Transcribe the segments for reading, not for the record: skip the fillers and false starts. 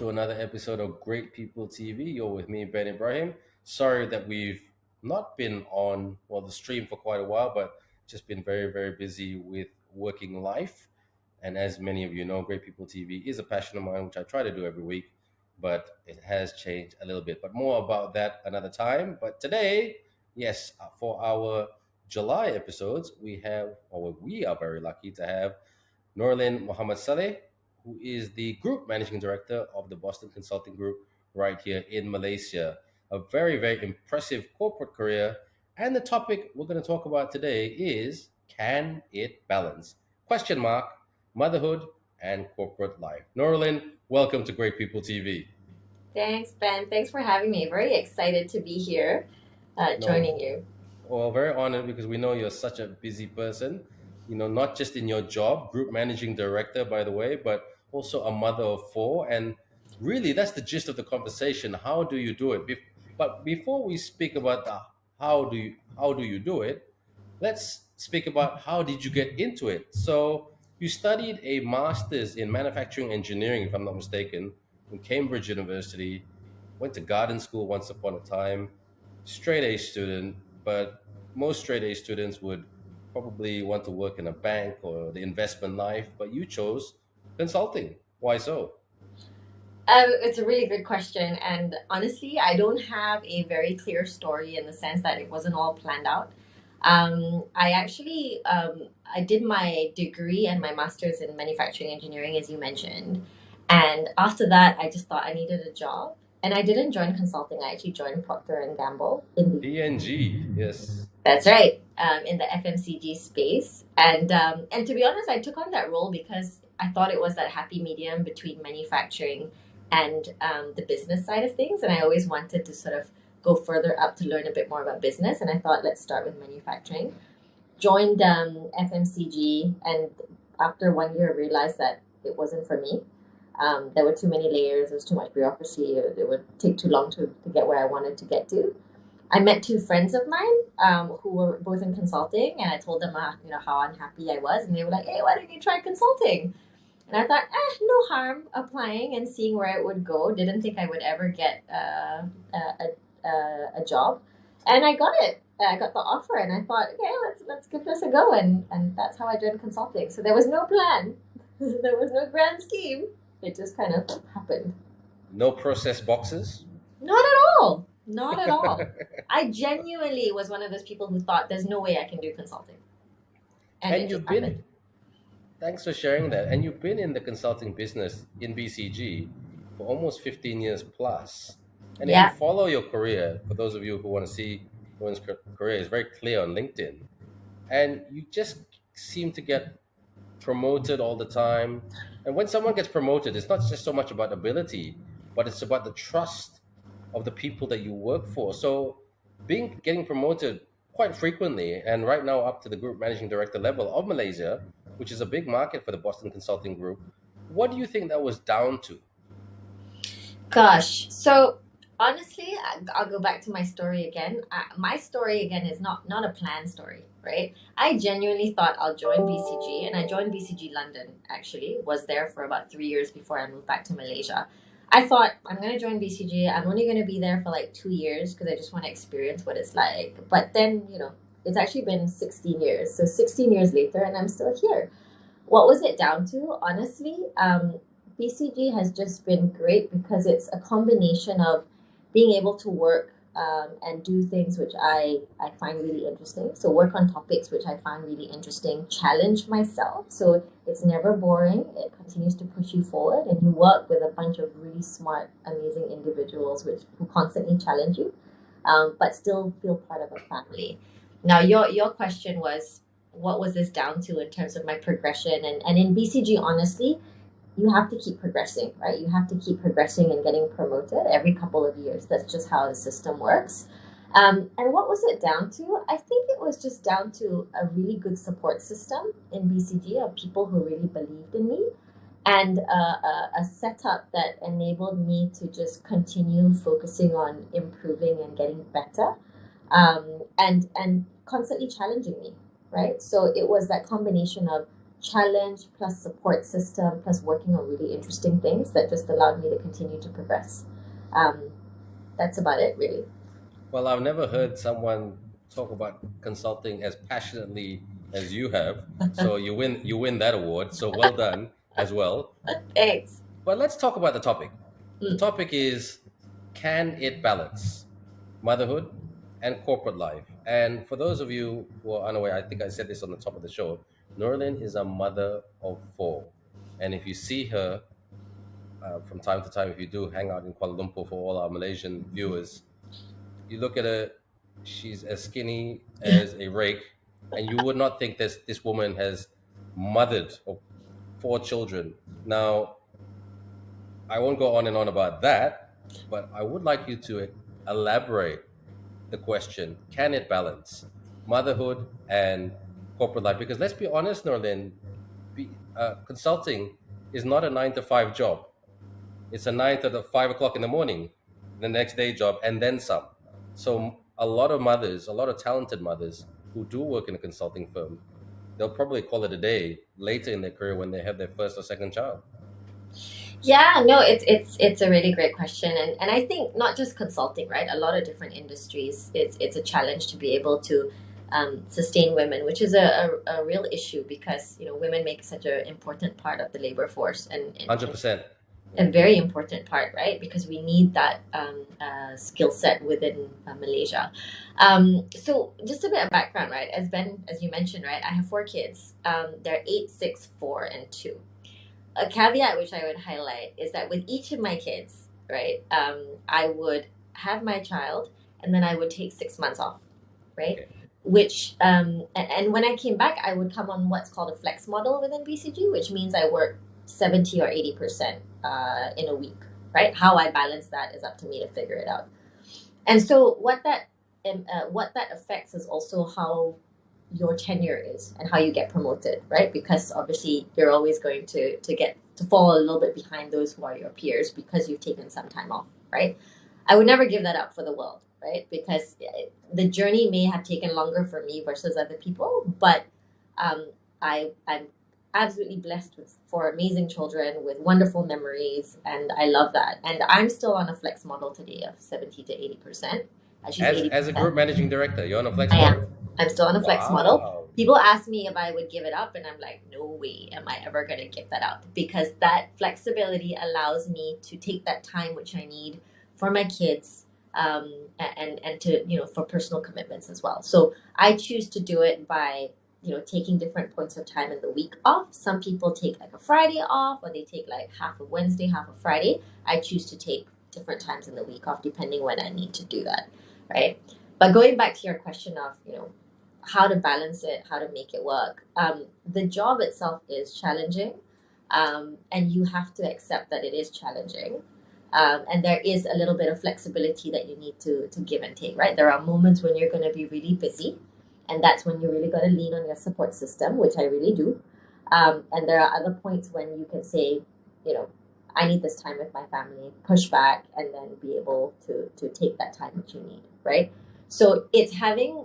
to another episode of Great People TV. You're with me, Ben Ibrahim. Sorry that we've not been on, well, the stream for quite a while, but just been very, very busy with working life. And as many of you know, Great People TV is a passion of mine, which I try to do every week, but it has changed a little bit. But more about that another time. But today, yes, for our July episodes, we are very lucky to have Nurlin Muhammad Salleh, who is the group managing director of the Boston Consulting Group right here in Malaysia. A very, very impressive corporate career. And the topic we're going to talk about today is, can it balance? Question mark, motherhood and corporate life. Nurlin, welcome to Great People TV. Thanks, Ben. Thanks for having me. Very excited to be here, No, joining you. well, very honored because we know you're such a busy person, not just in your job, group managing director, by the way, but also a mother of four. And really, that's the gist of the conversation. How do you do it? But before we speak about the how do you do it, let's speak about how did you get into it. So you studied a master's in manufacturing engineering, if I'm not mistaken, in Cambridge University, went to garden school once upon a time, straight A student, but most straight A students would probably want to work in a bank or the investment life, but you chose consulting. Why so? It's a really good question, and honestly, I don't have a very clear story in the sense that it wasn't all planned out. I did my degree and my master's in manufacturing engineering, as you mentioned, and after that, I just thought I needed a job, and I didn't join consulting. I actually joined Procter and Gamble in the PNG, yes. That's right, in the FMCG space, and to be honest, I took on that role because I thought it was that happy medium between manufacturing and the business side of things, and I always wanted to sort of go further up to learn a bit more about business, and I thought let's start with manufacturing. Joined FMCG, and after 1 year, realized that it wasn't for me. There were too many layers, there was too much bureaucracy, it would take too long to get where I wanted to get to. I met two friends of mine who were both in consulting, and I told them, how unhappy I was, and they were like, "Hey, why don't you try consulting?" And I thought, no harm applying and seeing where it would go. Didn't think I would ever get a job, and I got it. I got the offer, and I thought, okay, let's give this a go, and that's how I joined consulting. So there was no plan, there was no grand scheme. It just kind of happened. No process boxes? Not at all. Not at all. I genuinely was one of those people who thought there's no way I can do consulting. And And it just you've been, happened. thanks for sharing that. And you've been in the consulting business in BCG for almost 15 years plus. And if you Yeah. follow your career, for those of you who want to see one's career, is very clear on LinkedIn. And you just seem to get promoted all the time. And when someone gets promoted, it's not just so much about ability, but it's about the trust of the people that you work for. So being getting promoted quite frequently and right now up to the group managing director level of Malaysia, which is a big market for the Boston Consulting Group, what do you think that was down to? Gosh. So honestly, I'll go back to my story again. My story again is not a planned story, right? I genuinely thought I'll join BCG, and I joined BCG London. Actually, was there for about 3 years before I moved back to Malaysia. I thought I'm gonna join BCG. I'm only gonna be there for like 2 years because I just want to experience what it's like. But then it's actually been 16 years. So 16 years later, and I'm still here. What was it down to? Honestly, BCG has just been great because it's a combination of being able to work and do things which I find really interesting. So, work on topics which I find really interesting, challenge myself. So, it's never boring. It continues to push you forward, and you work with a bunch of really smart, amazing individuals who constantly challenge you, but still feel part of a family. Now, your question was, what was this down to in terms of my progression? And in BCG, honestly, you have to keep progressing, right? You have to keep progressing and getting promoted every couple of years. That's just how the system works. And what was it down to? I think it was just down to a really good support system in BCG of people who really believed in me, and a setup that enabled me to just continue focusing on improving and getting better, and constantly challenging me, right? So it was that combination of challenge plus support system plus working on really interesting things that just allowed me to continue to progress. Um, that's about it, really. Well, I've never heard someone talk about consulting as passionately as you have. So you win that award. So well done as well. Thanks. But let's talk about the topic. The Mm. topic is, can it balance motherhood and corporate life? And for those of you who are unaware, I think I said this on the top of the show. Nurlin is a mother of four, and if you see her from time to time, if you do hang out in Kuala Lumpur, for all our Malaysian viewers, you look at her, she's as skinny as a rake, and you would not think this woman has mothered four children. Now, I won't go on and on about that, but I would like you to elaborate the question: can it balance motherhood and corporate life? Because let's be honest, Norlin, consulting is not a 9 to 5 job. It's a 9 to 5 o'clock in the morning, the next day job, and then some. So a lot of mothers, a lot of talented mothers who do work in a consulting firm, they'll probably call it a day later in their career when they have their first or second child. Yeah, no, it's a really great question, and I think not just consulting, right? A lot of different industries, it's a challenge to be able to sustain women, which is a real issue because women make such an important part of the labor force, and 100%. a very important part, right? Because we need that skill set within Malaysia. So just a bit of background, right? As you mentioned, right? I have four kids. They're 8, 6, 4, and 2. A caveat which I would highlight is that with each of my kids, right, I would have my child and then I would take 6 months off, right? Okay. Which and when I came back, I would come on what's called a flex model within BCG, which means I work 70 or 80% in a week, right? How I balance that is up to me to figure it out. And so what that affects is also how your tenure is and how you get promoted, right? Because obviously you're always going to get to fall a little bit behind those who are your peers because you've taken some time off, right? I would never give that up for the world, right? Because the journey may have taken longer for me versus other people, but I'm absolutely blessed with four amazing children with wonderful memories, and I love that. And I'm still on a flex model today of 70 to 80%. She's As a group 80%. managing director, you're on a flex I model? am. I'm still on a flex model. Wow. People ask me if I would give it up, and I'm like, no way am I ever going to give that up because that flexibility allows me to take that time which I need for my kids, and to for personal commitments as well. So I choose to do it by taking different points of time in the week off. Some people take like a Friday off, or they take like half a Wednesday, half a Friday. I choose to take different times in the week off depending when I need to do that, right? But going back to your question of, how to balance it, how to make it work, the job itself is challenging, and you have to accept that it is challenging. And there is a little bit of flexibility that you need to give and take, right? There are moments when you're going to be really busy, and that's when you really got to lean on your support system, which I really do. And there are other points when you can say, I need this time with my family, push back, and then be able to take that time that you need, right? So it's having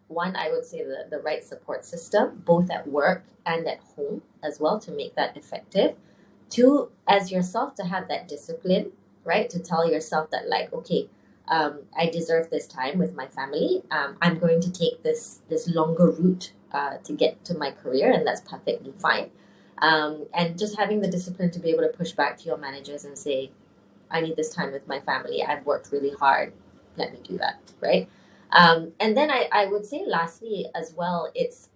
one, I would say the right support system, both at work and at home as well, to make that effective. Two, as yourself, to have that discipline, right? To tell yourself that, like, okay, I deserve this time with my family. I'm going to take this longer route to get to my career, and that's perfectly fine. And just having the discipline to be able to push back to your managers and say, I need this time with my family. I've worked really hard. Let me do that, right? And then I would say, lastly, as well, it's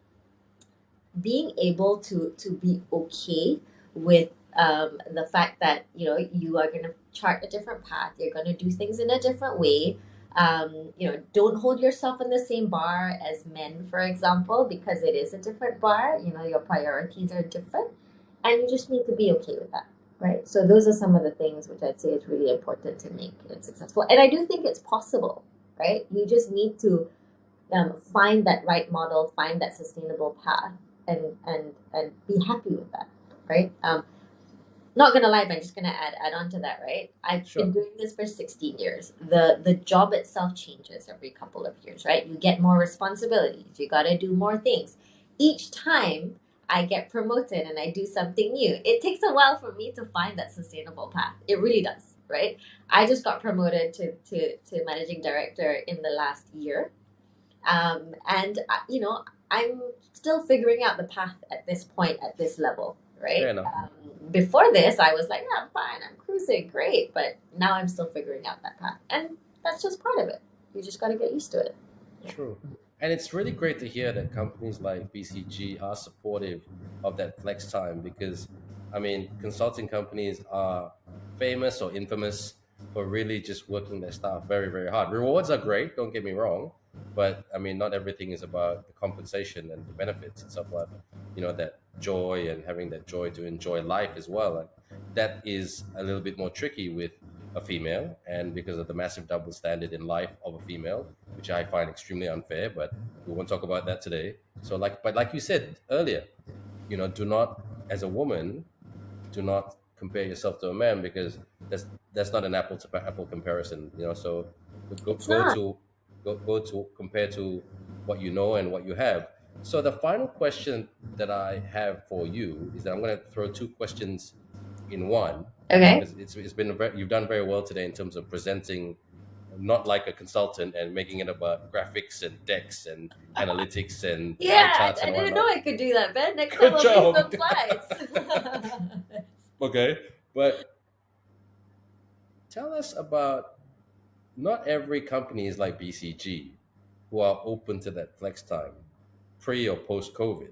being able to be okay with the fact that you are going to chart a different path. You're going to do things in a different way. Don't hold yourself in the same bar as men, for example, because it is a different bar. Your priorities are different, and you just need to be okay with that, right? So those are some of the things which I'd say is really important to make it successful. And I do think it's possible, right? You just need to find that right model, find that sustainable path, and be happy with that, right? Not gonna lie, but I'm just gonna add on to that, right? I've Sure. been doing this for 16 years. The job itself changes every couple of years, right? You get more responsibilities. You got to do more things. Each time, I get promoted and I do something new. It takes a while for me to find that sustainable path. It really does, right? I just got promoted to managing director in the last year. And, I'm still figuring out the path at this point, at this level, Fair right? enough. Before this, I was like, yeah, I'm fine, I'm cruising, great. But now I'm still figuring out that path. And that's just part of it. You just got to get used to it. Yeah. True. And it's really great to hear that companies like BCG are supportive of that flex time because, I mean, consulting companies are famous or infamous for really just working their staff very, very hard. Rewards are great, don't get me wrong, but I mean, not everything is about the compensation and the benefits. It's about, that joy and having that joy to enjoy life as well. And that is a little bit more tricky with a female, and because of the massive double standard in life of a female, which I find extremely unfair, but we won't talk about that today. So but like you said earlier, do not, as a woman, do not compare yourself to a man because that's not an apple to apple comparison. So go It's go not. to go to compare to what you know and what you have. So the final question that I have for you is that I'm going to throw two questions in one Okay. because you've done very well today in terms of presenting not like a consultant and making it about graphics and decks and analytics and Yeah, pie charts I and didn't know whatnot. I could do that, Ben. Next time Good I'll bring job. some slides. Okay, but tell us about, not every company is like BCG who are open to that flex time pre or post COVID.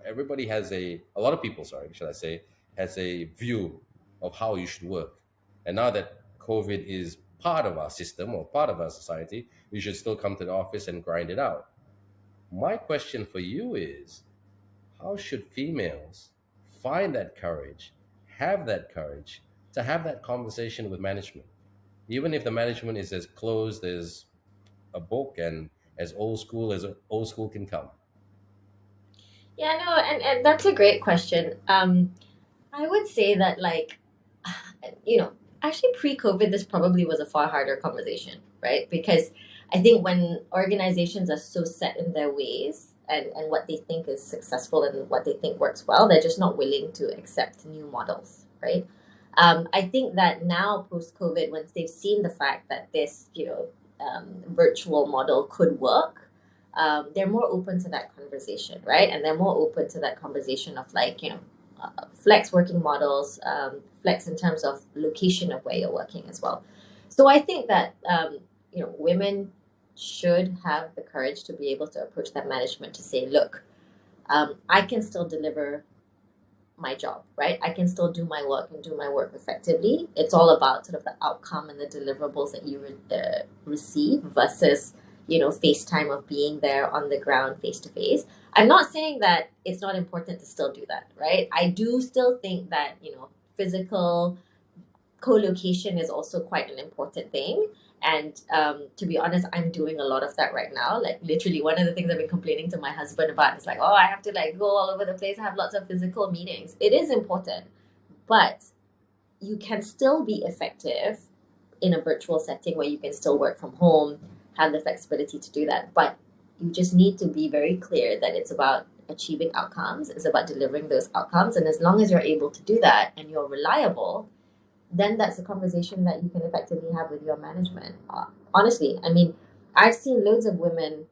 Everybody has a lot of people, sorry, should I say, has a view of how you should work. And now that COVID is part of our system or part of our society, you should still come to the office and grind it out. My question for you is, how should females find that courage, have that courage to have that conversation with management? Even if the management is as closed as a book and as old school can come. Yeah, no, and that's a great question. I would say that, like, you know, actually pre-COVID, this probably was a far harder conversation, right? Because I think when organizations are so set in their ways and what they think is successful and what they think works well, they're just not willing to accept new models, right? I think that now post-COVID, once they've seen the fact that this, virtual model could work, they're more open to that conversation, right? And they're more open to that conversation of, like, flex working models, flex in terms of location of where you're working as well. So I think that women should have the courage to be able to approach that management to say, look, I can still deliver my job, right? I can still do my work and do my work effectively. It's all about sort of the outcome and the deliverables that you receive versus, FaceTime of being there on the ground face to face. I'm not saying that it's not important to still do that, right? I do still think that, physical co-location is also quite an important thing. And to be honest, I'm doing a lot of that right now. Like, literally, one of the things I've been complaining to my husband about is, like, oh, I have to, like, go all over the place, have lots of physical meetings. It is important, but you can still be effective in a virtual setting where you can still work from home, have the flexibility to do that. But you just need to be very clear that it's about achieving outcomes, it's about delivering those outcomes. And as long as you're able to do that and you're reliable, then that's a conversation that you can effectively have with your management. Honestly, I mean, I've seen loads of women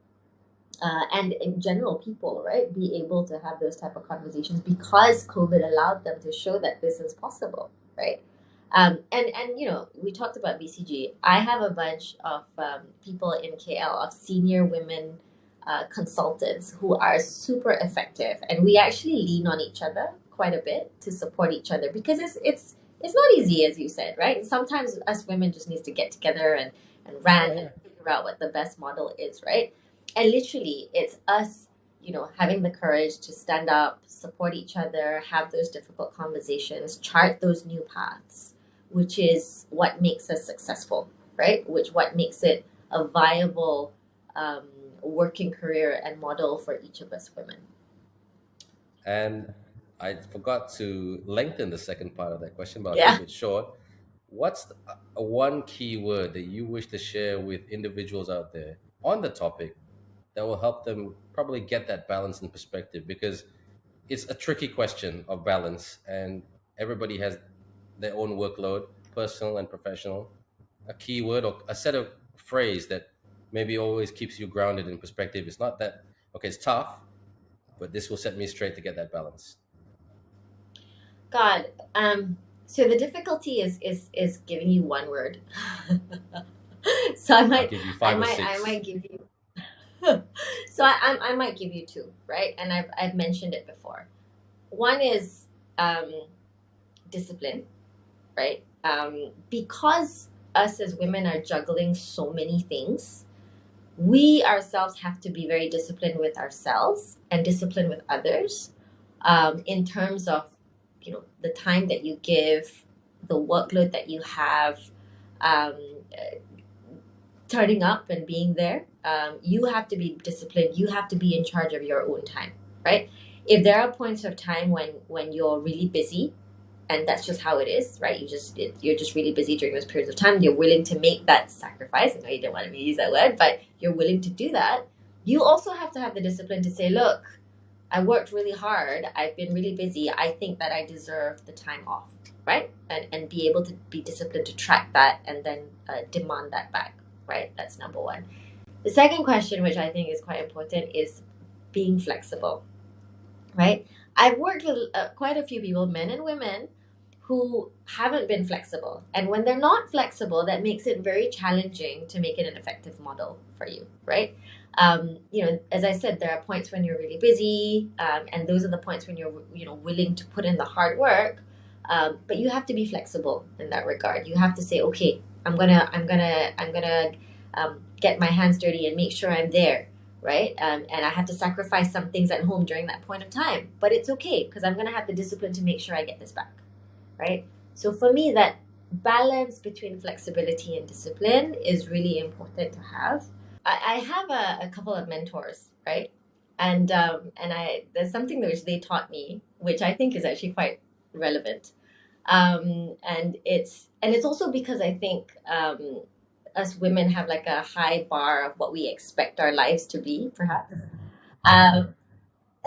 and in general people, right, be able to have those type of conversations because COVID allowed them to show that this is possible, right? And we talked about BCG. I have a bunch of people in KL, of senior women consultants who are super effective, and we actually lean on each other quite a bit to support each other because it's not easy, as you said, right? Sometimes us women just needs to get together and Oh rant and yeah. figure out what the best model is, right? And literally, it's us, having the courage to stand up, support each other, have those difficult conversations, chart those new paths, which is what makes us successful, right? Which what makes it a viable working career and model for each of us women. And I forgot to lengthen the second part of that question, but I'll Yeah. keep it short. What's a one key word that you wish to share with individuals out there on the topic that will help them probably get that balance and perspective? Because it's a tricky question of balance, and everybody has their own workload, personal and professional. A keyword or a set of phrase that maybe always keeps you grounded in perspective. It's not that okay, it's tough, but this will set me straight to get that balance. God, so the difficulty is giving you one word. So I'll give you I five or might, I six. might give you. So I might give you two, right? And I've mentioned it before. One is um, discipline, right? Because us as women are juggling so many things, we ourselves have to be very disciplined with ourselves and disciplined with others, in terms of, the time that you give, the workload that you have, um, turning up and being there. You have to be disciplined. You have to be in charge of your own time, right? If there are points of time when you're really busy, and that's just how it is, right? You're just really busy during those periods of time. You're willing to make that sacrifice. I know you didn't want me to use that word, but you're willing to do that. You also have to have the discipline to say, look, I worked really hard. I've been really busy. I think that I deserve the time off, right? And be able to be disciplined to track that and then demand that back, right? That's number one. The second question, which I think is quite important, is being flexible, right? I've worked with quite a few people, men and women, who haven't been flexible. And when they're not flexible, that makes it very challenging to make it an effective model for you, right? As I said, there are points when you're really busy, and those are the points when you're, willing to put in the hard work. But you have to be flexible in that regard. You have to say, okay, I'm gonna get my hands dirty and make sure I'm there, right? And I have to sacrifice some things at home during that point of time, but it's okay because I'm gonna have the discipline to make sure I get this back, right? So for me, that balance between flexibility and discipline is really important to have. I have a couple of mentors, right? And I there's something which they taught me, which I think is actually quite relevant. And it's also because I think us women have like a high bar of what we expect our lives to be, perhaps. Um,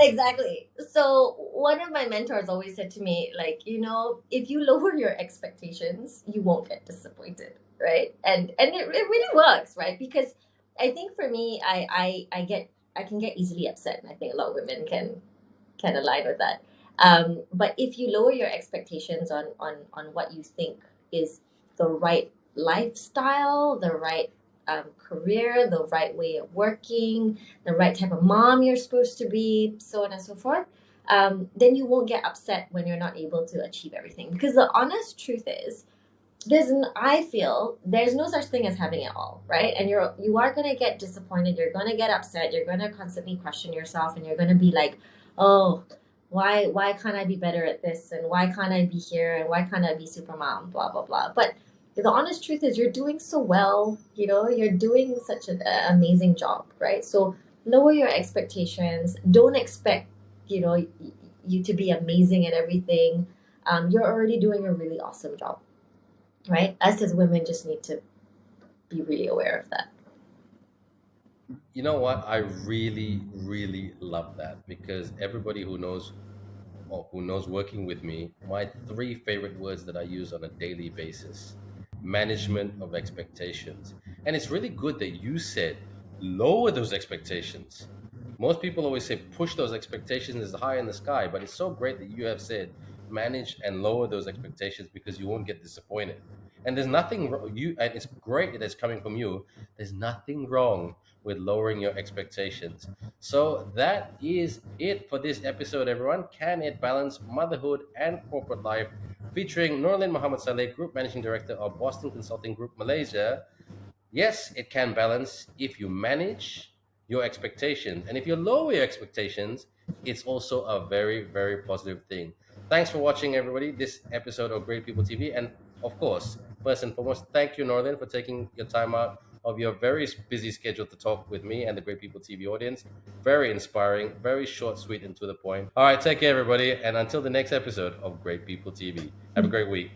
Exactly. So one of my mentors always said to me, like, if you lower your expectations, you won't get disappointed, right? And it really works, right? Because I think for me, I can get easily upset, and I think a lot of women can align with that. But if you lower your expectations on what you think is the right lifestyle, the right career, the right way of working, the right type of mom you're supposed to be, so on and so forth, then you won't get upset when you're not able to achieve everything. Because the honest truth is, I feel there's no such thing as having it all, right? And you are gonna get disappointed. You're gonna get upset. You're gonna constantly question yourself, and you're gonna be like, oh, why can't I be better at this? And why can't I be here? And why can't I be super mom? Blah blah blah. But the honest truth is, you're doing so well. You're doing such an amazing job, right? So lower your expectations. Don't expect you to be amazing at everything. You're already doing a really awesome job, right? Us as women just need to be really aware of that. You know what? I really, really love that because everybody who knows or who knows working with me, my three favorite words that I use on a daily basis: management of expectations. And it's really good that you said lower those expectations. Most people always say push those expectations as high in the sky, but it's so great that you have said manage and lower those expectations because you won't get disappointed. And there's nothing you and it's great that it's coming from you. There's nothing wrong with lowering your expectations. So that is it for this episode, everyone. Can it balance motherhood and corporate life? Featuring Nurlin Muhammad Salleh, Group Managing Director of Boston Consulting Group Malaysia. Yes, it can balance if you manage your expectations. And if you lower your expectations, it's also a very, very positive thing. Thanks for watching, everybody, this episode of Great People TV. And of course, first and foremost, thank you, Northern, for taking your time out of your very busy schedule to talk with me and the Great People TV audience. Very inspiring, very short, sweet, and to the point. All right, take care, everybody. And until the next episode of Great People TV, have a great week.